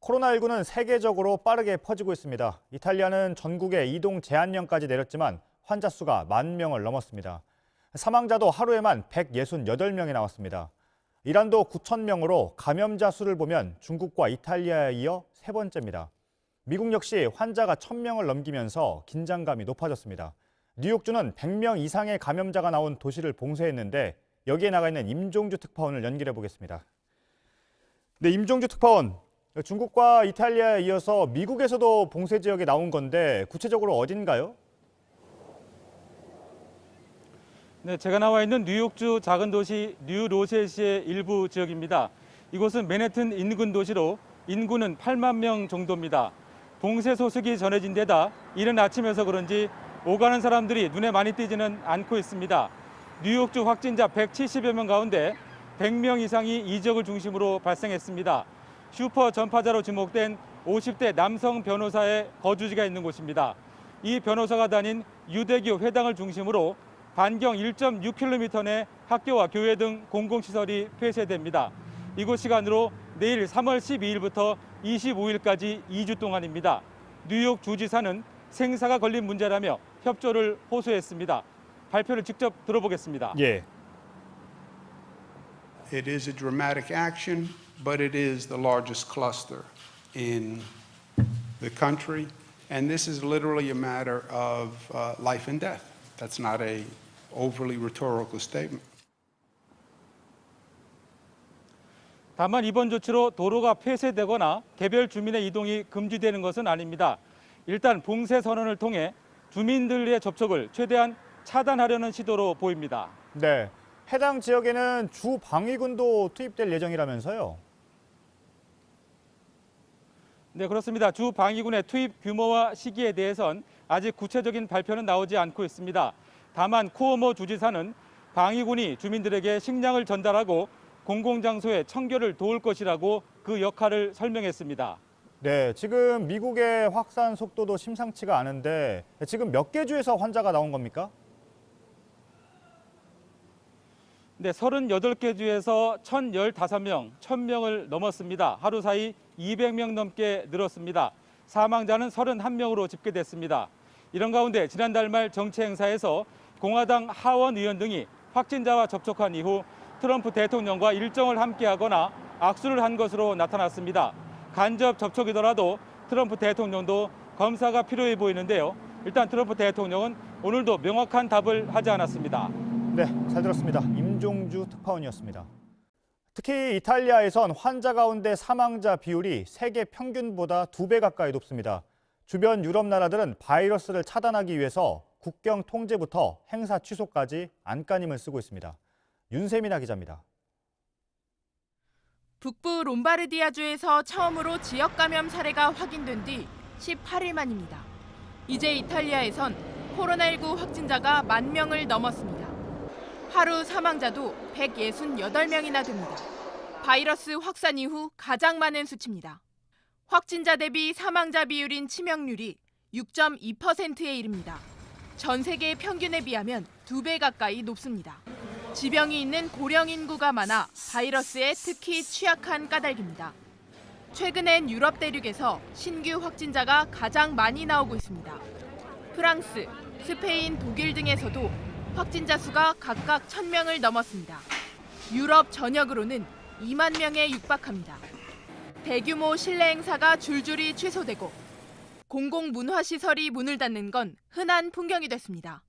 코로나19는 세계적으로 빠르게 퍼지고 있습니다. 이탈리아는 전국에 이동 제한령까지 내렸지만 환자 수가 10,000명을 넘었습니다. 사망자도 하루에만 168명이 나왔습니다. 이란도 9,000명으로 감염자 수를 보면 중국과 이탈리아에 이어 세 번째입니다. 미국 역시 환자가 1,000명을 넘기면서 긴장감이 높아졌습니다. 뉴욕주는 100명 이상의 감염자가 나온 도시를 봉쇄했는데 여기에 나가 있는 임종주 특파원을 연결해 보겠습니다. 네, 임종주 특파원. 중국과 이탈리아에 이어서 미국에서도 봉쇄 지역에 나온 건데 구체적으로 어딘가요? 네, 제가 나와 있는 뉴욕주 작은 도시 뉴로셀시의 일부 지역입니다. 이곳은 맨해튼 인근 도시로 인구는 8만 명 정도입니다. 봉쇄 소식이 전해진 데다 이른 아침에서 그런지 오가는 사람들이 눈에 많이 띄지는 않고 있습니다. 뉴욕주 확진자 170여 명 가운데 100명 이상이 이 지역을 중심으로 발생했습니다. 슈퍼 전파자로 지목된 50대 남성 변호사의 거주지가 있는 곳입니다. 이 변호사가 다닌 유대교 회당을 중심으로 반경 1.6km 내 학교와 교회 등 공공시설이 폐쇄됩니다. 이곳 시간으로 내일 3월 12일부터 25일까지 2주 동안입니다. 뉴욕 주지사는 생사가 걸린 문제라며 협조를 호소했습니다. 발표를 직접 들어보겠습니다. 예. It is a dramatic action, but it is the largest cluster in the country, and this is literally a matter of life and death. That's not a overly rhetorical statement. 다만 이번 조치로 도로가 폐쇄되거나 개별 주민의 이동이 금지되는 것은 아닙니다. 일단 봉쇄 선언을 통해 주민들의 접촉을 최대한 차단하려는 시도로 보입니다. 네, 해당 지역에는 주 방위군도 투입될 예정이라면서요? 네, 그렇습니다. 주 방위군의 투입 규모와 시기에 대해선 아직 구체적인 발표는 나오지 않고 있습니다. 다만 쿠오모 주지사는 방위군이 주민들에게 식량을 전달하고 공공장소의 청결을 도울 것이라고 그 역할을 설명했습니다. 네, 지금 미국의 확산 속도도 심상치가 않은데 지금 몇 개 주에서 환자가 나온 겁니까? 네, 38개 주에서 1,015명, 1,000명을 넘었습니다. 하루 사이 200명 넘게 늘었습니다. 사망자는 31명으로 집계됐습니다. 이런 가운데 지난달 말 정치 행사에서 공화당 하원 의원 등이 확진자와 접촉한 이후 트럼프 대통령과 일정을 함께하거나 악수를 한 것으로 나타났습니다. 간접 접촉이더라도 트럼프 대통령도 검사가 필요해 보이는데요. 일단 트럼프 대통령은 오늘도 명확한 답을 하지 않았습니다. 네, 잘 들었습니다. 임종주 특파원이었습니다. 특히 이탈리아에선 환자 가운데 사망자 비율이 세계 평균보다 2배 가까이 높습니다. 주변 유럽 나라들은 바이러스를 차단하기 위해서 국경 통제부터 행사 취소까지 안간힘을 쓰고 있습니다. 윤세민아 기자입니다. 북부 롬바르디아주에서 처음으로 지역 감염 사례가 확인된 뒤 18일 만입니다. 이제 이탈리아에선 코로나19 확진자가 10,000명을 넘었습니다. 하루 사망자도 168명이나 됩니다. 바이러스 확산 이후 가장 많은 수치입니다. 확진자 대비 사망자 비율인 치명률이 6.2%에 이릅니다. 전 세계 평균에 비하면 2배 가까이 높습니다. 지병이 있는 고령 인구가 많아 바이러스에 특히 취약한 까닭입니다. 최근엔 유럽 대륙에서 신규 확진자가 가장 많이 나오고 있습니다. 프랑스, 스페인, 독일 등에서도 확진자 수가 각각 1,000명을 넘었습니다. 유럽 전역으로는 2만 명에 육박합니다. 대규모 실내 행사가 줄줄이 취소되고 공공문화시설이 문을 닫는 건 흔한 풍경이 됐습니다.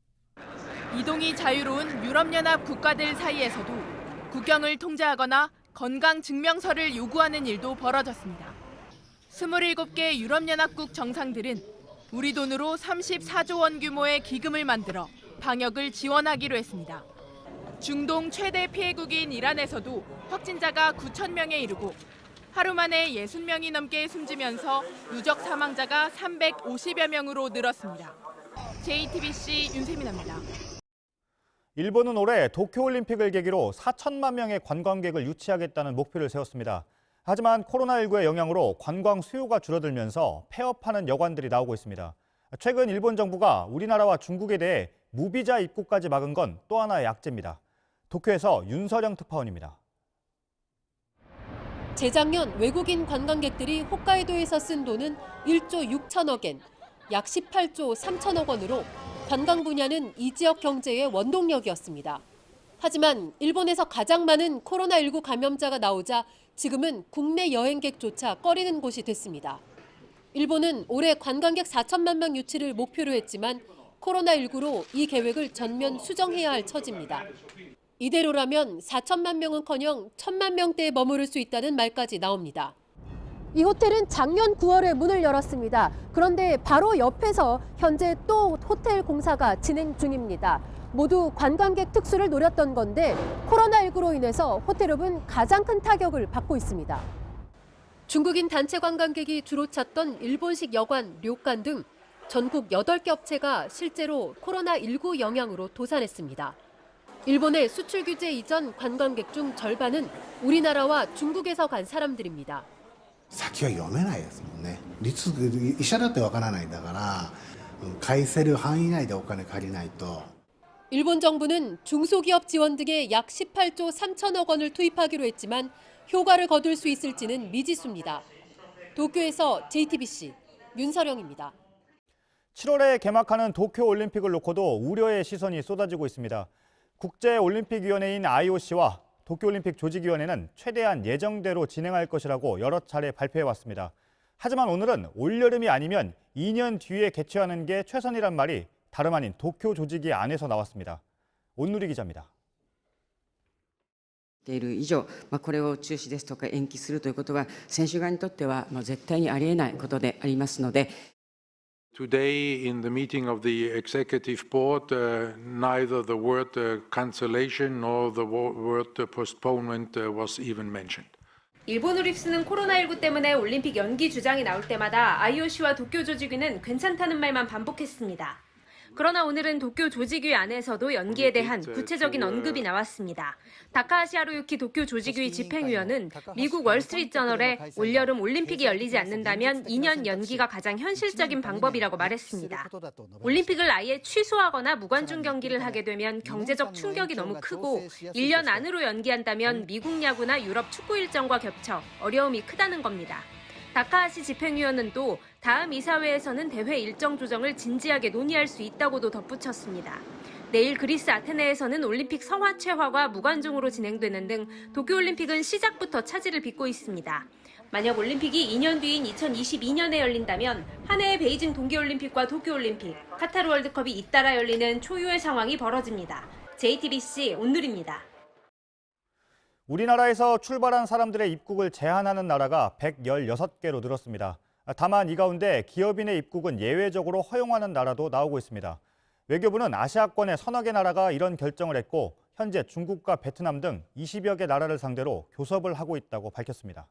이동이 자유로운 유럽연합 국가들 사이에서도 국경을 통제하거나 건강증명서를 요구하는 일도 벌어졌습니다. 27개 유럽연합국 정상들은 우리 돈으로 34조 원 규모의 기금을 만들어 방역을 지원하기로 했습니다. 중동 최대 피해국인 이란에서도 확진자가 9,000명에 이르고 하루 만에 60명이 넘게 숨지면서 누적 사망자가 350여 명으로 늘었습니다. JTBC 윤세민입니다. 일본은 올해 도쿄올림픽을 계기로 4천만 명의 관광객을 유치하겠다는 목표를 세웠습니다. 하지만 코로나19의 영향으로 관광 수요가 줄어들면서 폐업하는 여관들이 나오고 있습니다. 최근 일본 정부가 우리나라와 중국에 대해 무비자 입국까지 막은 건 또 하나의 약재입니다. 도쿄에서 윤서령 특파원입니다. 재작년 외국인 관광객들이 홋카이도에서 쓴 돈은 1조 6천억 엔, 약 18조 3천억 원으로 관광 분야는 이 지역 경제의 원동력이었습니다. 하지만 일본에서 가장 많은 코로나19 감염자가 나오자 지금은 국내 여행객조차 꺼리는 곳이 됐습니다. 일본은 올해 관광객 4천만 명 유치를 목표로 했지만 코로나19로 이 계획을 전면 수정해야 할 처지입니다. 이대로라면 4천만 명은커녕 1천만 명대에 머무를 수 있다는 말까지 나옵니다. 이 호텔은 작년 9월에 문을 열었습니다. 그런데 바로 옆에서 현재 또 호텔 공사가 진행 중입니다. 모두 관광객 특수를 노렸던 건데 코로나19로 인해서 호텔업은 가장 큰 타격을 받고 있습니다. 중국인 단체 관광객이 주로 찾던 일본식 여관, 료칸 등 전국 8개 업체가 실제로 코로나19 영향으로 도산했습니다. 일본의 수출 규제 이전 관광객 중 절반은 우리나라와 중국에서 간 사람들입니다. 先は読めないですもんね。医者だってわからないんだから、返せる範囲内でお金借りないと。 일본 정부는 중소기업 지원 등에 약 18조 3천억 원을 투입하기로 했지만 효과를 거둘 수 있을지는 미지수입니다. 도쿄에서 JTBC 윤서령입니다. 7월에 개막하는 도쿄올림픽을 놓고도 우려의 시선이 쏟아지고 있습니다. 국제올림픽위원회인 IOC와 도쿄올림픽 조직위원회는 최대한 예정대로 진행할 것이라고 여러 차례 발표해왔습니다. 하지만 오늘은 올여름이 아니면 2년 뒤에 개최하는 게 최선이란 말이 다름 아닌 도쿄 조직위 안에서 나왔습니다. 온누리 기자입니다. ている以上、これを中止ですとか延期するということは選手側にとっては絶対にありえないことでありますので。 Today, in the meeting of the executive board, neither the word cancellation nor the word postponement was even mentioned. 일본 우립스는 코로나19 때문에 올림픽 연기 주장이 나올 때마다 IOC와 도쿄 조직위는 괜찮다는 말만 반복했습니다. 그러나 오늘은 도쿄 조직위 안에서도 연기에 대한 구체적인 언급이 나왔습니다. 다카하시 하루유키 도쿄 조직위 집행위원은 미국 월스트리트저널에 올여름 올림픽이 열리지 않는다면 2년 연기가 가장 현실적인 방법이라고 말했습니다. 올림픽을 아예 취소하거나 무관중 경기를 하게 되면 경제적 충격이 너무 크고 1년 안으로 연기한다면 미국 야구나 유럽 축구 일정과 겹쳐 어려움이 크다는 겁니다. 다카하시 집행위원은 또 다음 이사회에서는 대회 일정 조정을 진지하게 논의할 수 있다고도 덧붙였습니다. 내일 그리스 아테네에서는 올림픽 성화최화가 무관중으로 진행되는 등 도쿄올림픽은 시작부터 차질을 빚고 있습니다. 만약 올림픽이 2년 뒤인 2022년에 열린다면 한 해의 베이징 동계올림픽과 도쿄올림픽, 카타르 월드컵이 잇따라 열리는 초유의 상황이 벌어집니다. JTBC 온누리입니다. 우리나라에서 출발한 사람들의 입국을 제한하는 나라가 116개로 늘었습니다. 다만 이 가운데 기업인의 입국은 예외적으로 허용하는 나라도 나오고 있습니다. 외교부는 아시아권의 서너 개 나라가 이런 결정을 했고 현재 중국과 베트남 등 20여 개 나라를 상대로 교섭을 하고 있다고 밝혔습니다.